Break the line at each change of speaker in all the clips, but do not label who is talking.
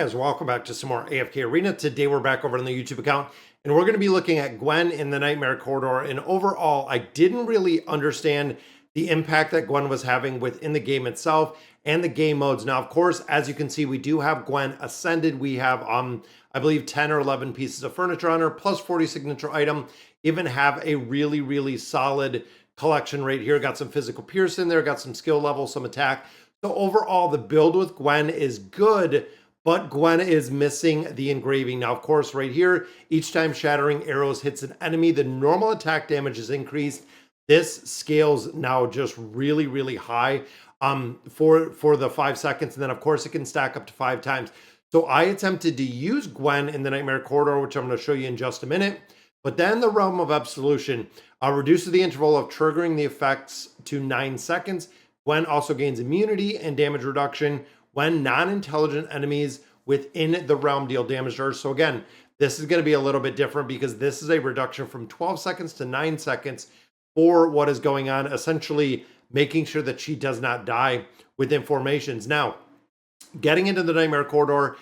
guys, welcome back to some more AFK Arena. Today we're back over on the YouTube account and we're going to be looking at Gwen in the Nightmare Corridor. And overall, I didn't really understand the impact that Gwen was having within the game itself and the game modes. Now, of course, as you can see, we do have Gwen ascended. We have, I believe 10 or 11 pieces of furniture on her, plus 40 signature item, even have a really, really solid collection right here. Got some physical pierce in there, got some skill level, some attack. So overall, the build with Gwen is good, but Gwen is missing the engraving. Now, of course, right here, each time shattering arrows hits an enemy, the normal attack damage is increased. This scales now just really, really high for the 5 seconds. And then, of course, it can stack up to 5 times. So I attempted to use Gwen in the Nightmare Corridor, which I'm going to show you in just a minute. But then the Realm of Absolution reduces the interval of triggering the effects to 9 seconds. Gwen also gains immunity and damage reduction when non-intelligent enemies within the realm deal damage to her. So again, this is going to be a little bit different because this is a reduction from 12 seconds to 9 seconds for what is going on, essentially making sure that she does not die within formations. Now, getting into the Nightmare Corridor,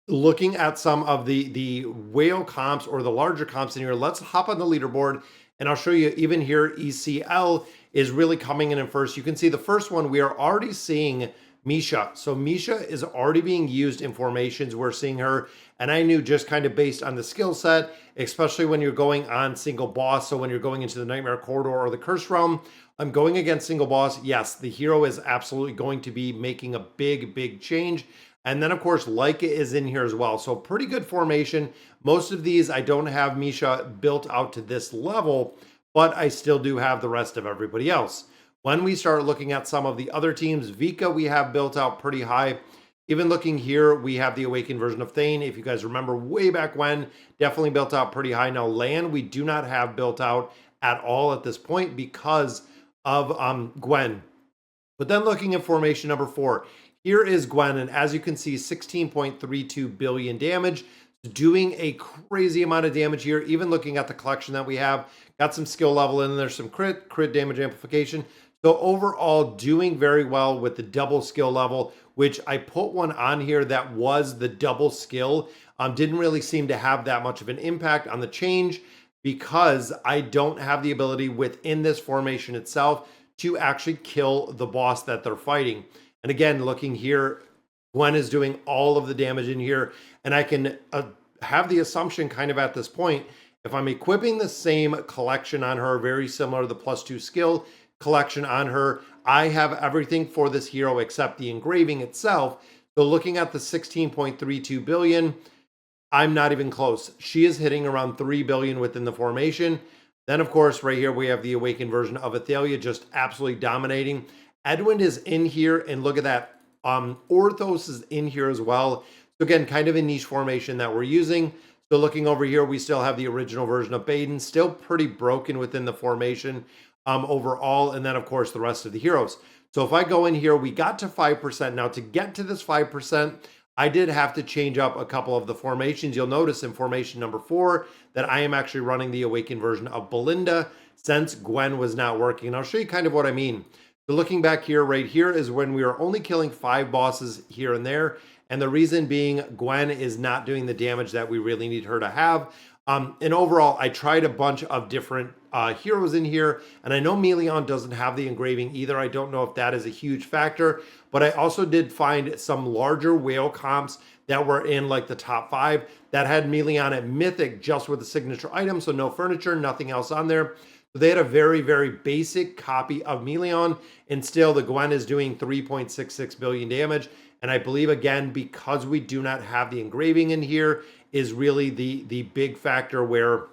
looking at some of the whale comps or the larger comps in here, let's hop on the leaderboard and I'll show you even here, ECL is really coming in first. You can see the first one, we are already seeing Misha. So Misha is already being used in formations. We're seeing her, and I knew just kind of based on the skill set, especially when you're going on single boss. So when you're going into the Nightmare Corridor or the Curse Realm, I'm going against single boss. Yes, the hero is absolutely going to be making a big change. And then, of course, Leica is in here as well. So pretty good formation. Most of these, I don't have Misha built out to this level, but I still do have the rest of everybody else. When we start looking at some of the other teams, Vika we have built out pretty high. Even looking here, we have the Awakened version of Thane. If you guys remember way back when, definitely built out pretty high. Now, Lan we do not have built out at all at this point because of Gwen. But then looking at formation number 4, here is Gwen, and as you can see, 16.32 billion damage, doing a crazy amount of damage here. Even looking at the collection that we have, got some skill level in there, some crit damage amplification. So overall, doing very well with the double skill level, which I put one on here that was the double skill. Didn't really seem to have that much of an impact on the change because I don't have the ability within this formation itself to actually kill the boss that they're fighting. And again, looking here, Gwen is doing all of the damage in here. And I can have the assumption kind of at this point, if I'm equipping the same collection on her, very similar to the +2 skill collection on her, I have everything for this hero except the engraving itself. So looking at the 16.32 billion, I'm not even close. She is hitting around 3 billion within the formation. Then, of course, right here, we have the Awakened version of Athalia just absolutely dominating. Edwin is in here, and look at that. Orthos is in here as well. So again, kind of a niche formation that we're using. So looking over here, we still have the original version of Baden, still pretty broken within the formation overall. And then, of course, the rest of the heroes. So if I go in here, we got to 5%. Now, to get to this 5%, I did have to change up a couple of the formations. You'll notice in formation number 4 that I am actually running the Awakened version of Belinda since Gwen was not working. And I'll show you kind of what I mean. So looking back here, right here is when we were only killing 5 bosses here and there. And the reason being Gwen is not doing the damage that we really need her to have. And overall, I tried a bunch of different heroes in here. And I know Melion doesn't have the engraving either. I don't know if that is a huge factor. But I also did find some larger whale comps that were in like the top 5 that had Melion at Mythic just with the signature item. So no furniture, nothing else on there. So they had a very, very basic copy of Melion, and still the Gwen is doing 3.66 billion damage. And I believe, again, because we do not have the engraving in here, is really the big factor where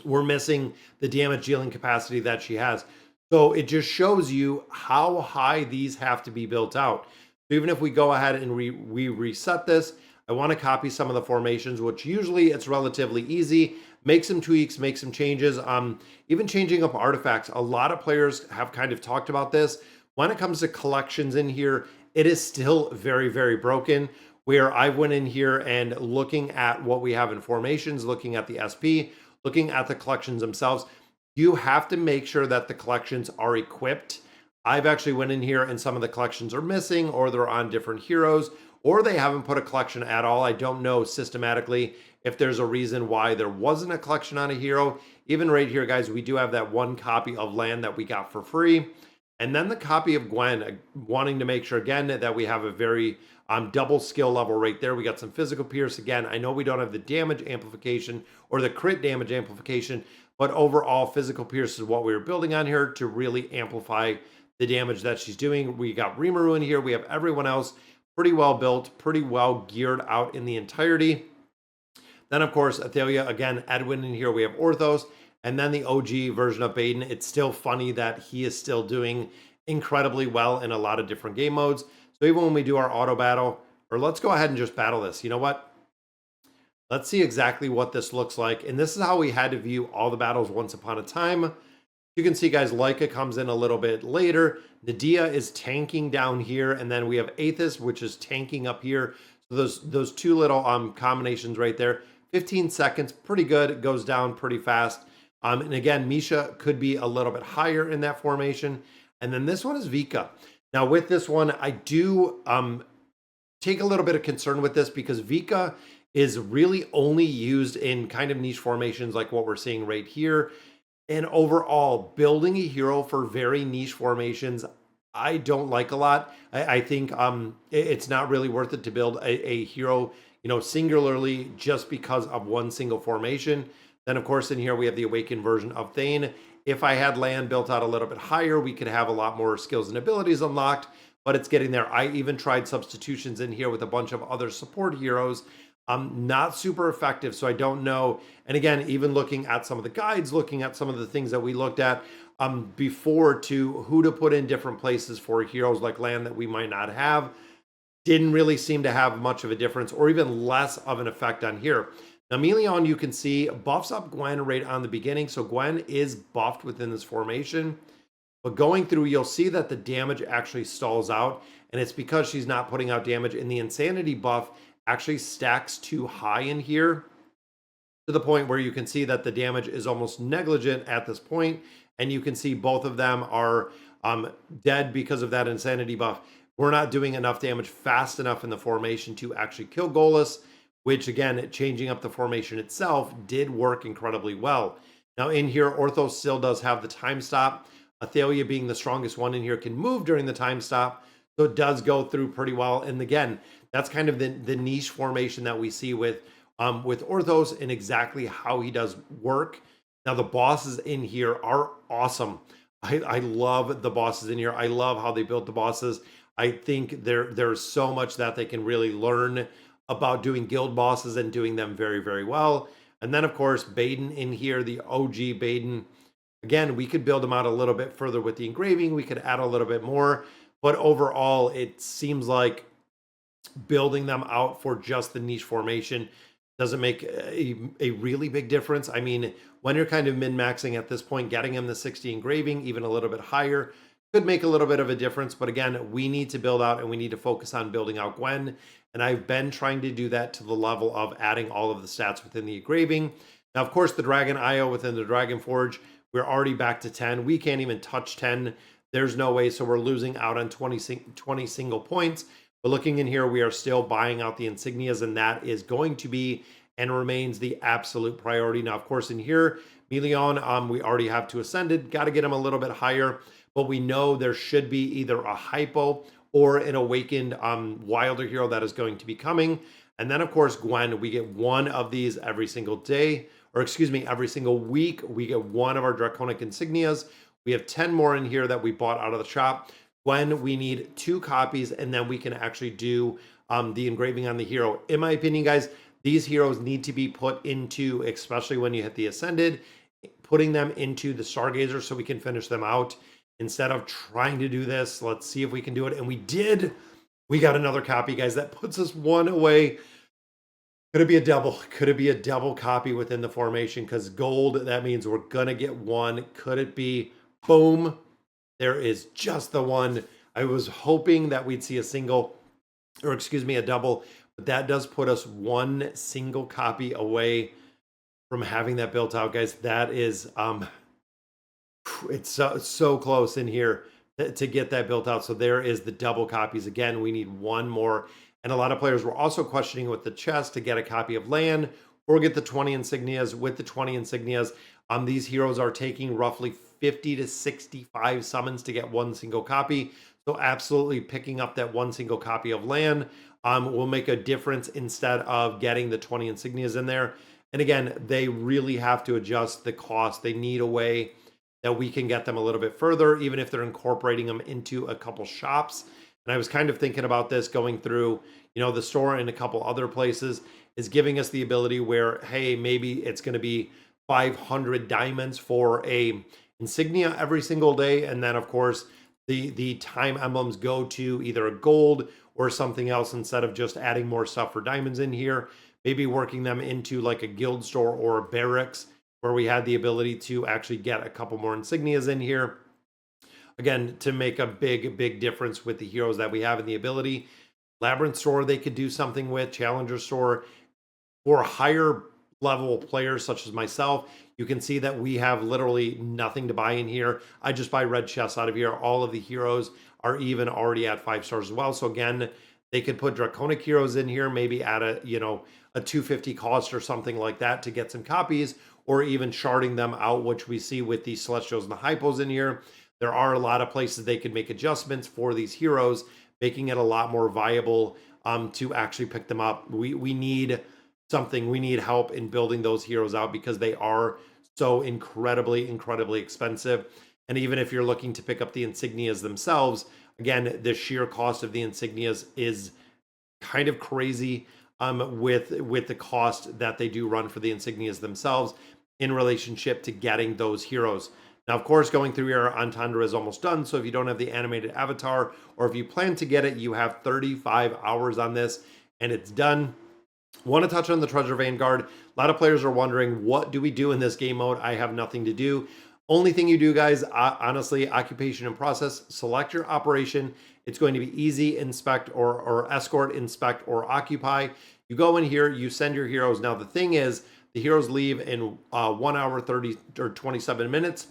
we're missing the damage dealing capacity that she has. So it just shows you how high these have to be built out. So even if we go ahead and we reset this, I want to copy some of the formations, which usually it's relatively easy. Make some tweaks, make some changes. Even changing up artifacts. A lot of players have kind of talked about this. When it comes to collections in here, it is still very, very broken. Where I went in here and looking at what we have in formations, looking at the SP, looking at the collections themselves, you have to make sure that the collections are equipped. I've actually went in here and some of the collections are missing or they're on different heroes or they haven't put a collection at all. I don't know systematically if there's a reason why there wasn't a collection on a hero. Even right here, guys, we do have that one copy of land that we got for free. And then the copy of Gwen, wanting to make sure again that we have a very double skill level right there. We got some physical pierce again. I know we don't have the damage amplification or the crit damage amplification, but overall physical pierce is what we were building on here to really amplify the damage that she's doing. We got Rimuru in here. We have everyone else pretty well built, pretty well geared out in the entirety. Then, of course, Athalia, again, Edwin in here. We have Orthos. And then the OG version of Baden. It's still funny that he is still doing incredibly well in a lot of different game modes. So even when we do our auto battle, or let's go ahead and just battle this. You know what? Let's see exactly what this looks like. And this is how we had to view all the battles once upon a time. You can see, guys, Leica comes in a little bit later. Nadia is tanking down here. And then we have Aethys, which is tanking up here. So those two little combinations right there. 15 seconds, pretty good. It goes down pretty fast. And again, Misha could be a little bit higher in that formation. And then this one is Vika. Now with this one, I do take a little bit of concern with this because Vika is really only used in kind of niche formations like what we're seeing right here. And overall, building a hero for very niche formations, I don't like a lot. I think it's not really worth it to build a hero, singularly just because of one single formation. Then, of course, in here, we have the Awakened version of Thane. If I had land built out a little bit higher, we could have a lot more skills and abilities unlocked, but it's getting there. I even tried substitutions in here with a bunch of other support heroes. Not super effective, so I don't know. And again, even looking at some of the guides, looking at some of the things that we looked at before to who to put in different places for heroes like land that we might not have, didn't really seem to have much of a difference or even less of an effect on here. Now, Meleon, you can see, buffs up Gwen right on the beginning. So Gwen is buffed within this formation. But going through, you'll see that the damage actually stalls out. And it's because she's not putting out damage. And the Insanity buff actually stacks too high in here to the point where you can see that the damage is almost negligent at this point. And you can see both of them are dead because of that Insanity buff. We're not doing enough damage fast enough in the formation to actually kill Golas, which again, changing up the formation itself did work incredibly well. Now in here, Orthos still does have the time stop. Athalia being the strongest one in here can move during the time stop. So it does go through pretty well. And again, that's kind of the niche formation that we see with Orthos and exactly how he does work. Now the bosses in here are awesome. I love the bosses in here. I love how they built the bosses. I think there's so much that they can really learn about doing guild bosses and doing them very, very well. And then, of course, Baden in here, the OG Baden. Again, we could build them out a little bit further with the engraving. We could add a little bit more. But overall, it seems like building them out for just the niche formation doesn't make a really big difference. I mean, when you're kind of min-maxing at this point, getting them the 60 engraving, even a little bit higher, could make a little bit of a difference. But again, we need to build out and we need to focus on building out Gwen. And I've been trying to do that to the level of adding all of the stats within the engraving. Now, of course, the Dragon IO within the Dragon Forge, we're already back to 10. We can't even touch 10. There's no way. So we're losing out on 20 single points. But looking in here, we are still buying out the insignias, and that is going to be and remains the absolute priority. Now, of course, in here, Meleon, we already have to Ascended. Got to get him a little bit higher. But we know there should be either a Hypo or an Awakened Wilder hero that is going to be coming. And then, of course, Gwen, we get one of these every single day, or excuse me, every single week. We get one of our Draconic insignias. We have 10 more in here that we bought out of the shop. Gwen, we need 2 copies, and then we can actually do the engraving on the hero. In my opinion, guys, these heroes need to be put into, especially when you hit the Ascended, putting them into the Stargazer so we can finish them out. Instead of trying to do this, let's see if we can do it. And we did. We got another copy, guys. That puts us one away. Could it be a double? Could it be a double copy within the formation? Because gold, that means we're going to get one. Could it be? Boom. There is just the one. I was hoping that we'd see a single, or excuse me, a double. But that does put us one single copy away from having that built out, guys. That is... it's so close in here to get that built out. So there is the double copies. Again, we need one more. And a lot of players were also questioning with the chest to get a copy of land or get the 20 insignias. With the 20 insignias, these heroes are taking roughly 50 to 65 summons to get one single copy. So absolutely picking up that one single copy of land will make a difference instead of getting the 20 insignias in there. And again, they really have to adjust the cost. They need a way that we can get them a little bit further, even if they're incorporating them into a couple shops. And I was kind of thinking about this going through, the store and a couple other places is giving us the ability where, hey, maybe it's going to be 500 diamonds for a insignia every single day. And then of course, the time emblems go to either a gold or something else instead of just adding more stuff for diamonds in here. Maybe working them into like a guild store or a barracks where we had the ability to actually get a couple more insignias in here. Again, to make a big difference with the heroes that we have in the ability. Labyrinth store they could do something with. Challenger store for higher level players such as myself. You can see that we have literally nothing to buy in here. I just buy red chests out of here. All of the heroes are even already at 5 stars as well. So again, they could put Draconic heroes in here, maybe at a 250 cost or something like that to get some copies, or even sharding them out, which we see with the Celestials and the Hypos in here. There are a lot of places they could make adjustments for these heroes, making it a lot more viable to actually pick them up. We need something. We need help in building those heroes out because they are so incredibly expensive. And even if you're looking to pick up the insignias themselves, again, the sheer cost of the insignias is kind of crazy with the cost that they do run for the insignias themselves in relationship to getting those heroes. Now, of course, going through your Entendre is almost done. So if you don't have the animated avatar, or if you plan to get it, you have 35 hours on this and it's done. Want to touch on the Treasure Vanguard. A lot of players are wondering, what do we do in this game mode? I have nothing to do. Only thing you do, guys, honestly, occupation and process, select your operation. It's going to be easy, inspect, or escort, inspect, or occupy. You go in here, you send your heroes. Now, the thing is, the heroes leave in 1 hour, 30 or 27 minutes.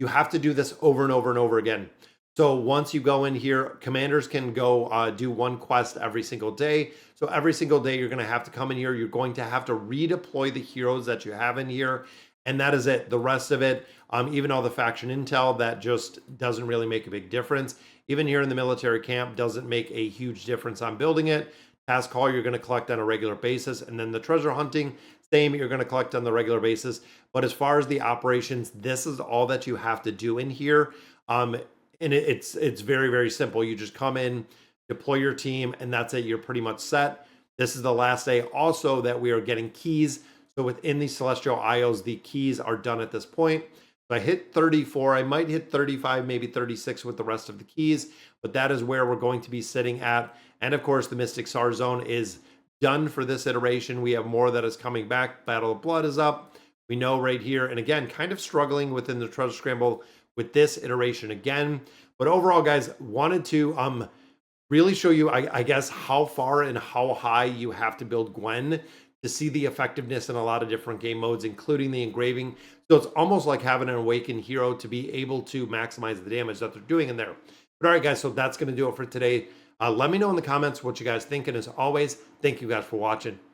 You have to do this over and over and over again. So once you go in here, commanders can go do one quest every single day. So every single day, you're going to have to come in here. You're going to have to redeploy the heroes that you have in here. And that is it. The rest of it, even all the faction intel, that just doesn't really make a big difference. Even here in the military camp, doesn't make a huge difference on building it. Task call, you're going to collect on a regular basis. And then the treasure hunting, same, you're going to collect on the regular basis. But as far as the operations, this is all that you have to do in here. And it's very simple. You just come in, deploy your team, and that's it. You're pretty much set. This is the last day also that we are getting keys. So within the Celestial Isles, the keys are done at this point. So I hit 34. I might hit 35, maybe 36 with the rest of the keys, but that is where we're going to be sitting at. And of course, the Mystic Star Zone is done for this iteration. We have more that is coming back. Battle of Blood is up. We know right here. And again, kind of struggling within the Treasure Scramble with this iteration again. But overall, guys, wanted to really show you, I guess, how far and how high you have to build Gwen to see the effectiveness in a lot of different game modes, including the engraving. So it's almost like having an awakened hero to be able to maximize the damage that they're doing in there. But all right, guys, so that's going to do it for today. Let me know in the comments what you guys think. And as always, thank you guys for watching.